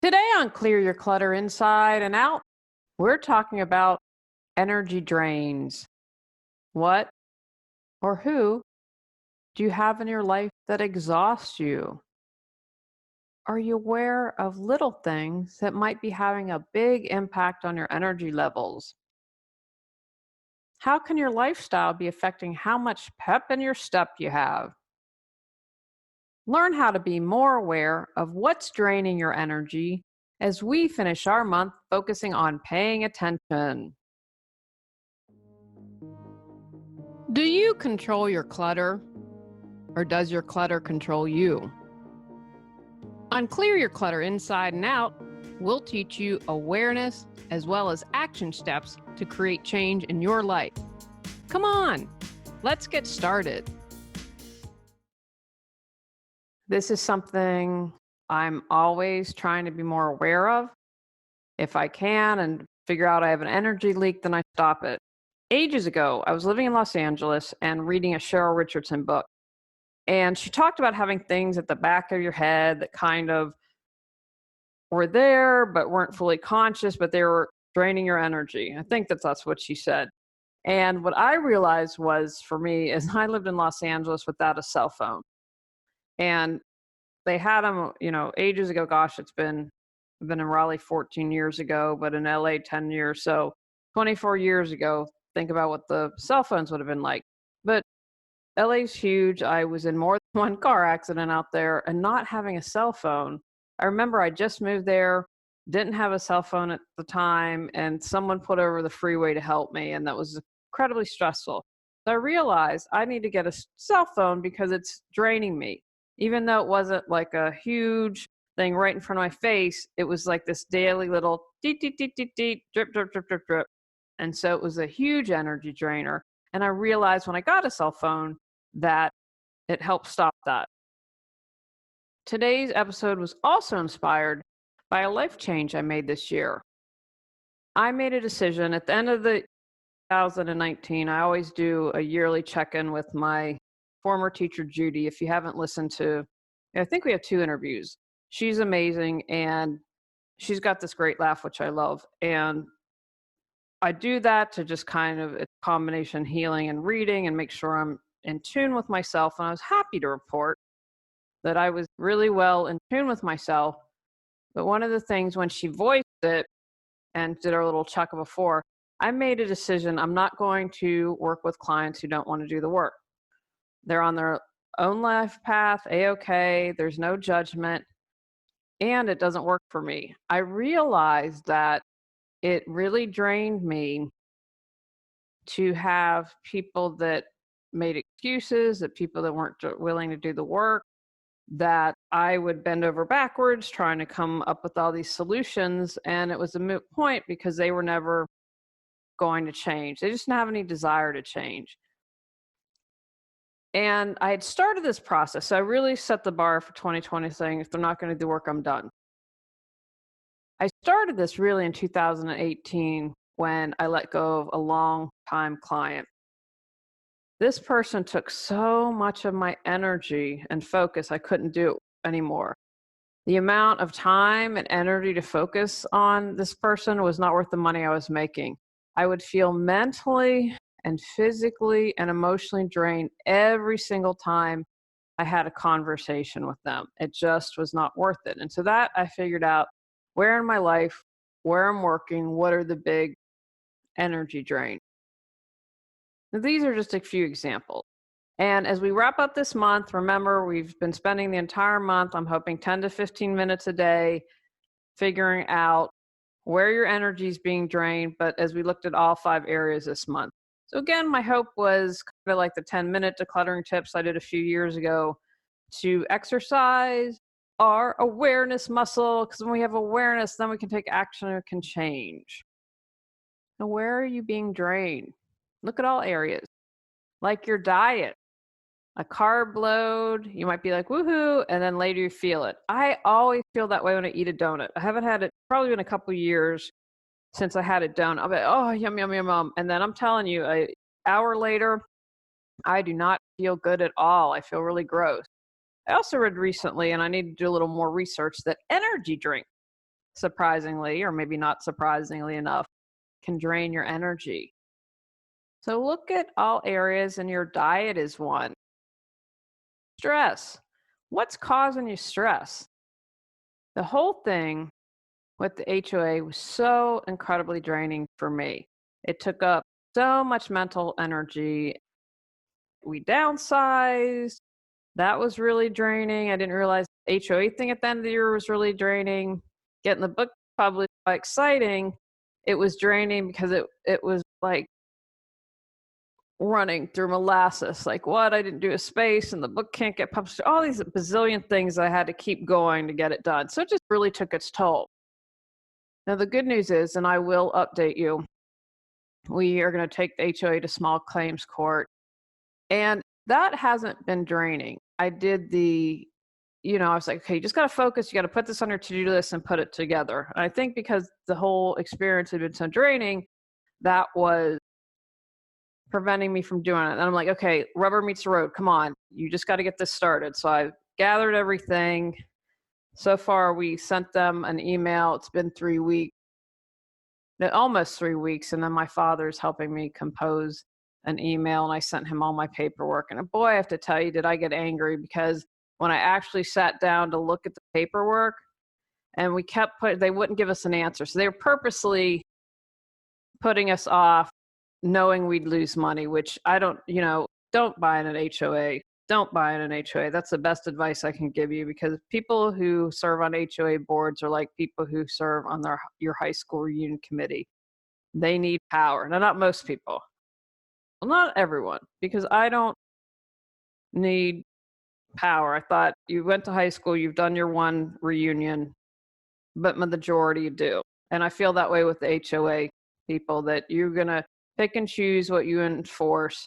Today on Clear Your Clutter Inside and Out, we're talking about energy drains. What or who do you have in your life that exhausts you? Are you aware of little things that might be having a big impact on your energy levels? How can your lifestyle be affecting how much pep in your step you have? Learn how to be more aware of what's draining your energy as we finish our month focusing on paying attention. Do you control your clutter, or does your clutter control you? On Clear Your Clutter Inside and Out, we'll teach you awareness as well as action steps to create change in your life. Come on, let's get started. This is something I'm always trying to be more aware of. If I can and figure out I have an energy leak, then I stop it. Ages ago, I was living in Los Angeles and reading a Cheryl Richardson book. And she talked about having things at the back of your head that kind of were there, but weren't fully conscious, but they were draining your energy. I think that's what she said. And what I realized was for me is I lived in Los Angeles without a cell phone. And they had them, ages ago. Gosh, I've been in Raleigh 14 years ago, but in LA 10 years. So 24 years ago, think about what the cell phones would have been like. But LA's huge. I was in more than one car accident out there and not having a cell phone. I remember I just moved there, didn't have a cell phone at the time, and someone put over the freeway to help me, and that was incredibly stressful. So I realized I need to get a cell phone because it's draining me. Even though it wasn't like a huge thing right in front of my face, it was like this daily little deet, deet, deet, deet, deet, drip, drip, drip, drip, drip. And so it was a huge energy drainer. And I realized when I got a cell phone that it helped stop that. Today's episode was also inspired by a life change I made this year. I made a decision at the end of the 2019. I always do a yearly check-in with my former teacher, Judy. If you haven't listened to, I think we have 2 interviews. She's amazing and she's got this great laugh, which I love. And I do that to just kind of a combination healing and reading and make sure I'm in tune with myself. And I was happy to report that I was really well in tune with myself. But one of the things when she voiced it and did our little check before, I made a decision. I'm not going to work with clients who don't want to do the work. They're on their own life path, A-okay, there's no judgment, and it doesn't work for me. I realized that it really drained me to have people that made excuses, that people that weren't willing to do the work, that I would bend over backwards trying to come up with all these solutions. And it was a moot point because they were never going to change. They just didn't have any desire to change. And I had started this process. So I really set the bar for 2020 saying, if they're not going to do work, I'm done. I started this really in 2018 when I let go of a long time client. This person took so much of my energy and focus, I couldn't do it anymore. The amount of time and energy to focus on this person was not worth the money I was making. I would feel mentally and physically and emotionally drained every single time I had a conversation with them. It just was not worth it. And so that I figured out where in my life, where I'm working, what are the big energy drains. Now, these are just a few examples. And as we wrap up this month, remember, we've been spending the entire month, I'm hoping 10 to 15 minutes a day, figuring out where your energy is being drained. But as we looked at all 5 areas this month. So again, my hope was kind of like the 10-minute decluttering tips I did a few years ago to exercise our awareness muscle. Because when we have awareness, then we can take action and it can change. Now, where are you being drained? Look at all areas. Like your diet. A carb load, you might be like, woohoo, and then later you feel it. I always feel that way when I eat a donut. I haven't had it, probably been a couple years since I had a donut. I'll be, oh, yum, yum, yum, yum. And then I'm telling you, an hour later, I do not feel good at all. I feel really gross. I also read recently, and I need to do a little more research, that energy drink surprisingly, or maybe not surprisingly enough, can drain your energy. So look at all areas, and your diet is one. Stress. What's causing you stress? The whole thing with the HOA was so incredibly draining for me. It took up so much mental energy. We downsized. That was really draining. I didn't realize the HOA thing at the end of the year was really draining. Getting the book published was exciting. It was draining because it was like running through molasses. Like, what? I didn't do a space and the book can't get published. All these bazillion things I had to keep going to get it done. So it just really took its toll. Now, the good news is, and I will update you, we are going to take the HOA to small claims court. And that hasn't been draining. I did I was like, okay, you just got to focus. You got to put this on your to-do list and put it together. And I think because the whole experience had been so draining, that was preventing me from doing it. And I'm like, okay, rubber meets the road. Come on. You just got to get this started. So I gathered everything. So far, we sent them an email. It's been 3 weeks, almost 3 weeks. And then my father's helping me compose an email, and I sent him all my paperwork. And boy, I have to tell you, did I get angry, because when I actually sat down to look at the paperwork, and they wouldn't give us an answer. So they were purposely putting us off, knowing we'd lose money, which I don't buy in an HOA. Don't buy in an HOA. That's the best advice I can give you, because people who serve on HOA boards are like people who serve on your high school reunion committee. They need power. Now, not most people. Well, not everyone, because I don't need power. I thought, you went to high school, you've done your one reunion, but the majority do. And I feel that way with the HOA people, that you're going to pick and choose what you enforce.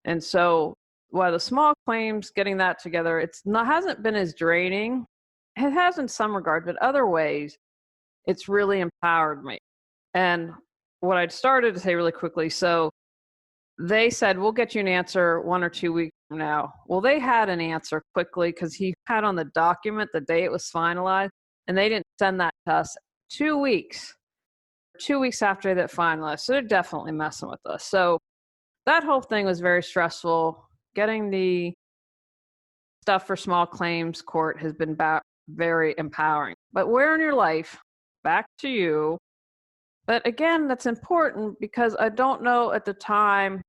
And so while the small claims, getting that together, hasn't been as draining. It has in some regard, but other ways, it's really empowered me. And what I'd started to say really quickly, so they said, we'll get you an answer 1 or 2 weeks from now. Well, they had an answer quickly, because he had on the document the day it was finalized, and they didn't send that to us 2 weeks after that finalized. So they're definitely messing with us. So that whole thing was very stressful. Getting the stuff for small claims court has been very empowering. But where in your life, back to you. But again, that's important, because I don't know at the time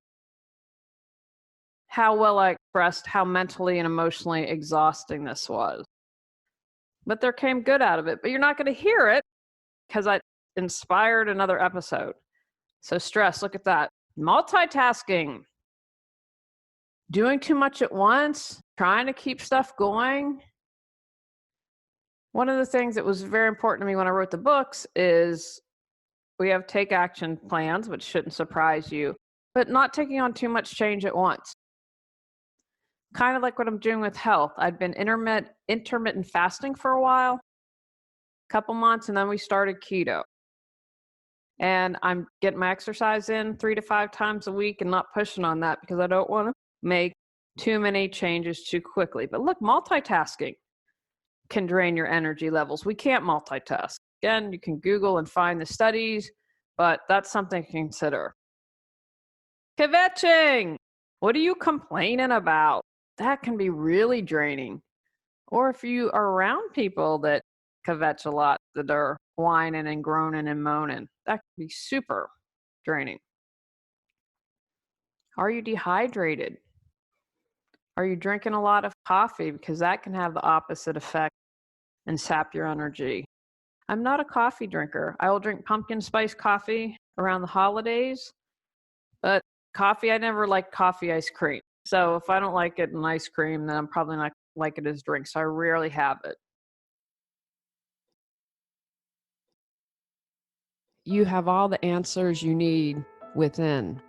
how well I expressed how mentally and emotionally exhausting this was. But there came good out of it. But you're not going to hear it, because I inspired another episode. So stress, look at that. Multitasking. Doing too much at once, trying to keep stuff going. One of the things that was very important to me when I wrote the books is we have take action plans, which shouldn't surprise you, but not taking on too much change at once. Kind of like what I'm doing with health. I'd been intermittent fasting for a while, a couple months, and then we started keto. And I'm getting my exercise in 3 to 5 times a week and not pushing on that, because I don't want to make too many changes too quickly. But look, multitasking can drain your energy levels. We can't multitask. Again, you can Google and find the studies, but that's something to consider. Kvetching. What are you complaining about? That can be really draining. Or if you are around people that kvetch a lot, that are whining and groaning and moaning, that can be super draining. Are you dehydrated? Are you drinking a lot of coffee? Because that can have the opposite effect and sap your energy. I'm not a coffee drinker. I will drink pumpkin spice coffee around the holidays, but coffee, I never liked coffee ice cream. So if I don't like it in ice cream, then I'm probably not like it as drink. So I rarely have it. You have all the answers you need within.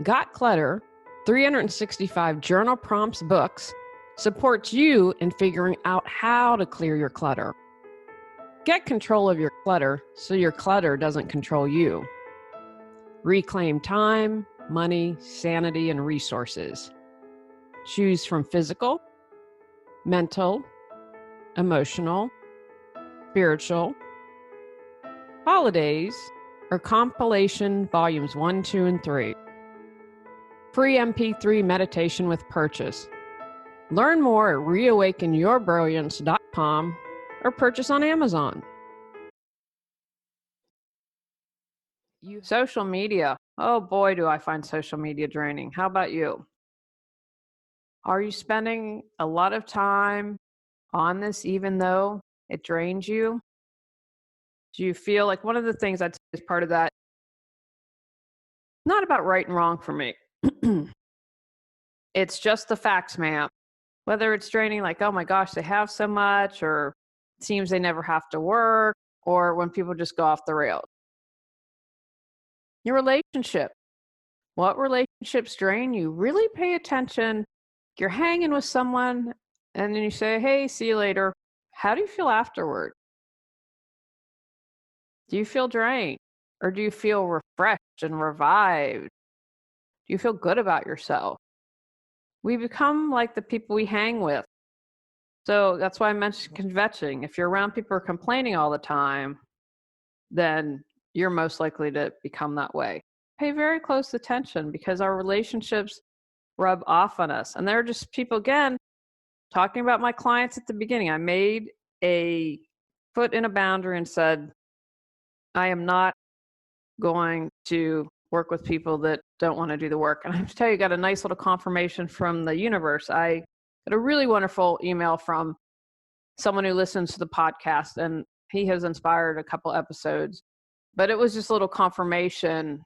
Got Clutter, 365 journal prompts books, supports you in figuring out how to clear your clutter. Get control of your clutter so your clutter doesn't control you. Reclaim time, money, sanity, and resources. Choose from physical, mental, emotional, spiritual, Holidays or compilation volumes 1, 2, and 3. Free MP3 meditation with purchase. Learn more at reawakenyourbrilliance.com or purchase on Amazon. Social media. Oh boy, do I find social media draining. How about you? Are you spending a lot of time on this even though it drains you? Do you feel like one of the things I'd say is part of that, not about right and wrong for me. It's just the facts, ma'am. Whether it's draining, like, oh my gosh, they have so much, or it seems they never have to work, or when people just go off the rails. Your relationship. What relationships drain you? Really pay attention. You're hanging with someone and then you say, hey, see you later. How do you feel afterward? Do you feel drained? Or do you feel refreshed and revived? Do you feel good about yourself? We become like the people we hang with. So that's why I mentioned kvetching. If you're around people who are complaining all the time, then you're most likely to become that way. Pay very close attention because our relationships rub off on us. And they're just people, again, talking about my clients at the beginning. I made a foot in a boundary and said, I am not going to work with people that don't want to do the work. And I have to tell you, got a nice little confirmation from the universe. I got a really wonderful email from someone who listens to the podcast, and he has inspired a couple episodes. But it was just a little confirmation.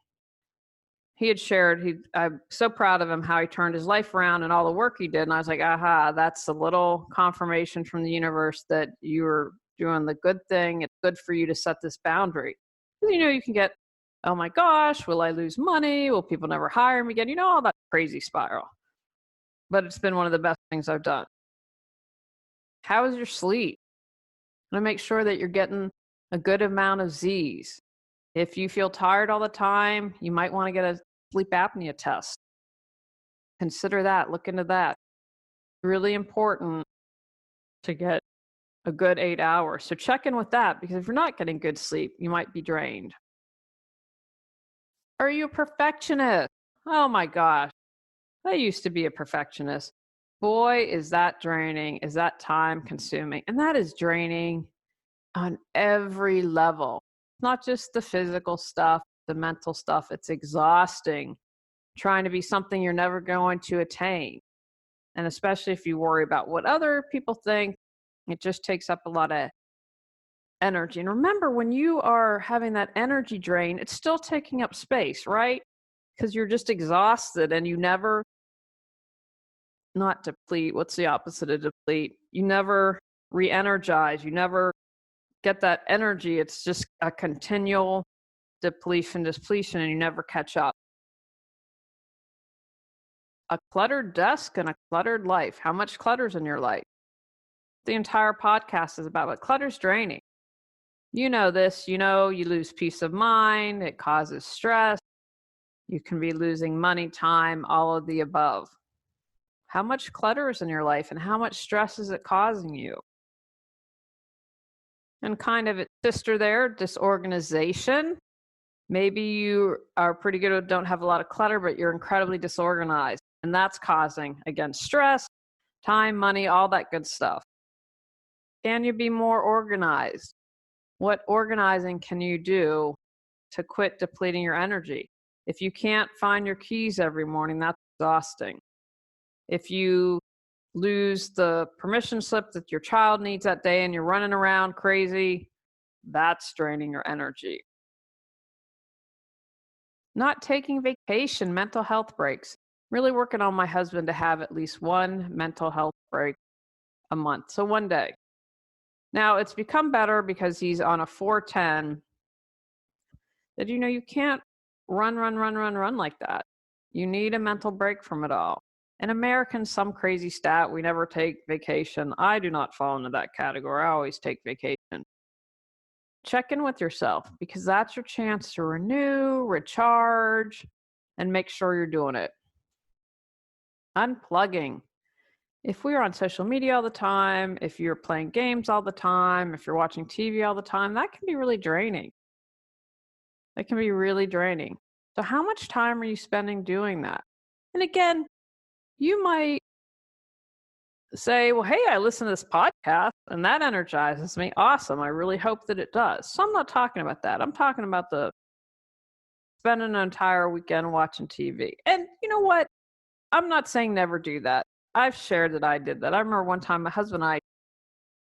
He had shared, I'm so proud of him, how he turned his life around and all the work he did. And I was like, aha, that's a little confirmation from the universe that you're doing the good thing. It's good for you to set this boundary. Because, you can get, oh my gosh, will I lose money? Will people never hire me again? All that crazy spiral. But it's been one of the best things I've done. How is your sleep? I'm going to make sure that you're getting a good amount of Z's. If you feel tired all the time, you might want to get a sleep apnea test. Consider that. Look into that. Really important to get a good 8 hours. So check in with that, because if you're not getting good sleep, you might be drained. Are you a perfectionist? Oh my gosh. I used to be a perfectionist. Boy, is that draining. Is that time consuming? And that is draining on every level. Not just the physical stuff, the mental stuff. It's exhausting trying to be something you're never going to attain. And especially if you worry about what other people think, it just takes up a lot of energy. And remember, when you are having that energy drain, it's still taking up space, right? Because you're just exhausted and you never, not deplete, what's the opposite of deplete? You never re-energize, you never get that energy. It's just a continual depletion, and you never catch up. A cluttered desk and a cluttered life. How much clutter's in your life? The entire podcast is about what clutter's draining. You know this, you lose peace of mind, it causes stress, you can be losing money, time, all of the above. How much clutter is in your life and how much stress is it causing you? And kind of its sister there, disorganization. Maybe you are pretty good, don't have a lot of clutter, but you're incredibly disorganized. And that's causing, again, stress, time, money, all that good stuff. Can you be more organized? What organizing can you do to quit depleting your energy? If you can't find your keys every morning, that's exhausting. If you lose the permission slip that your child needs that day and you're running around crazy, that's draining your energy. Not taking vacation, mental health breaks. Really working on my husband to have at least one mental health break a month. So one day. Now it's become better because he's on a 410 that, you can't run like that. You need a mental break from it all. And Americans, some crazy stat, we never take vacation. I do not fall into that category. I always take vacation. Check in with yourself, because that's your chance to renew, recharge, and make sure you're doing it. Unplugging. If we are on social media all the time, if you're playing games all the time, if you're watching TV all the time, that can be really draining. That can be really draining. So, how much time are you spending doing that? And again, you might say, well, hey, I listen to this podcast and that energizes me. Awesome. I really hope that it does. So, I'm not talking about that. I'm talking about the spending an entire weekend watching TV. And you know what? I'm not saying never do that. I've shared that I did that. I remember one time my husband and I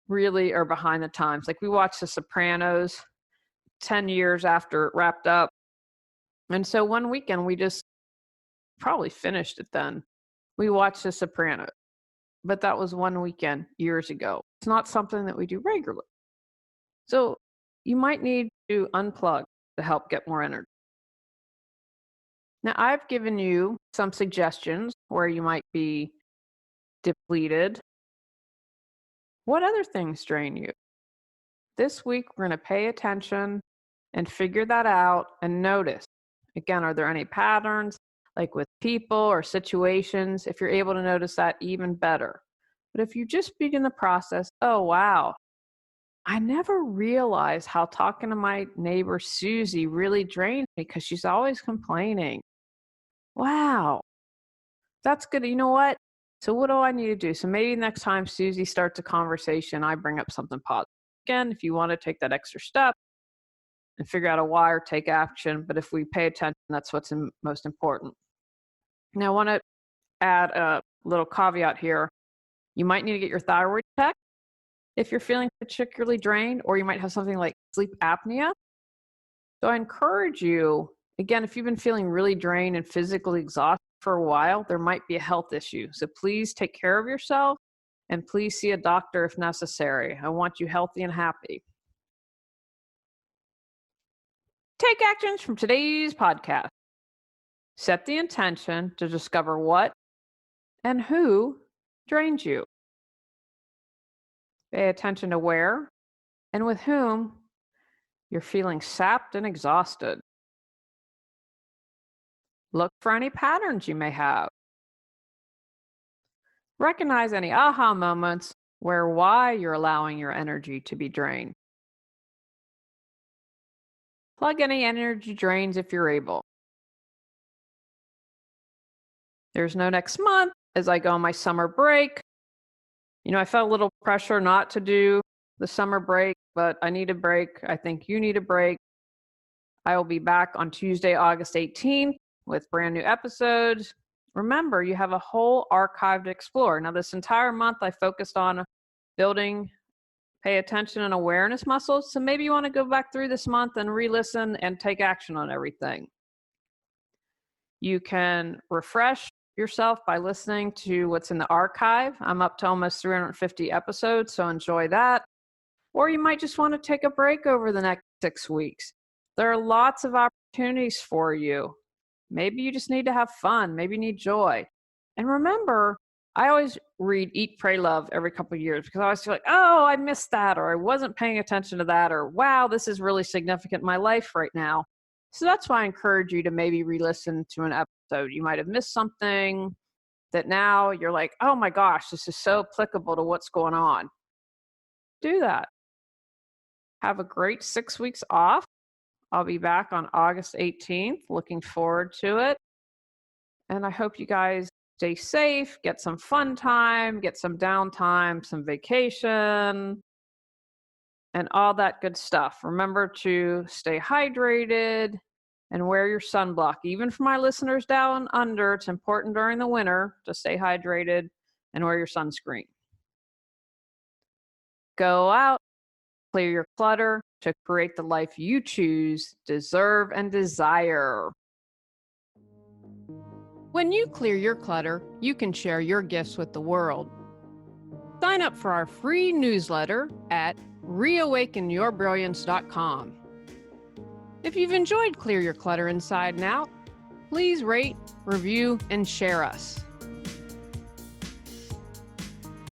really are behind the times. Like we watched The Sopranos 10 years after it wrapped up. And so one weekend we just probably finished it then. We watched The Sopranos, but that was one weekend years ago. It's not something that we do regularly. So you might need to unplug to help get more energy. Now, I've given you some suggestions where you might be depleted. What other things drain you? This week, we're going to pay attention and figure that out and notice. Again, are there any patterns, like with people or situations? If you're able to notice that, even better. But if you just begin the process, oh, wow, I never realized how talking to my neighbor Susie really drained me because she's always complaining. Wow, that's good. You know what? So what do I need to do? So maybe next time Susie starts a conversation, I bring up something positive. Again, if you want to take that extra step and figure out a why or take action, but if we pay attention, that's what's most important. Now, I want to add a little caveat here. You might need to get your thyroid checked if you're feeling particularly drained, or you might have something like sleep apnea. So I encourage you, again, if you've been feeling really drained and physically exhausted for a while, there might be a health issue. So please take care of yourself and please see a doctor if necessary. I want you healthy and happy. Take actions from today's podcast. Set the intention to discover what and who drains you. Pay attention to where and with whom you're feeling sapped and exhausted. Look for any patterns you may have. Recognize any aha moments where why you're allowing your energy to be drained. Plug any energy drains if you're able. There's no next month as I go on my summer break. I felt a little pressure not to do the summer break, but I need a break. I think you need a break. I will be back on Tuesday, August 18th with brand new episodes. Remember, you have a whole archive to explore. Now, this entire month, I focused on building pay attention and awareness muscles. So maybe you want to go back through this month and re-listen and take action on everything. You can refresh yourself by listening to what's in the archive. I'm up to almost 350 episodes, so enjoy that. Or you might just want to take a break over the next 6 weeks. There are lots of opportunities for you. Maybe you just need to have fun. Maybe you need joy. And remember, I always read Eat, Pray, Love every couple of years because I always feel like, oh, I missed that, or I wasn't paying attention to that, or wow, this is really significant in my life right now. So that's why I encourage you to maybe re-listen to an episode. You might have missed something that now you're like, oh my gosh, this is so applicable to what's going on. Do that. Have a great 6 weeks off. I'll be back on August 18th. Looking forward to it. And I hope you guys stay safe, get some fun time, get some downtime, some vacation, and all that good stuff. Remember to stay hydrated and wear your sunblock. Even for my listeners down under, it's important during the winter to stay hydrated and wear your sunscreen. Go out, clear your clutter to create the life you choose, deserve, and desire. When you clear your clutter, you can share your gifts with the world. Sign up for our free newsletter at reawakenyourbrilliance.com. If you've enjoyed Clear Your Clutter Inside and Out, please rate, review, and share us.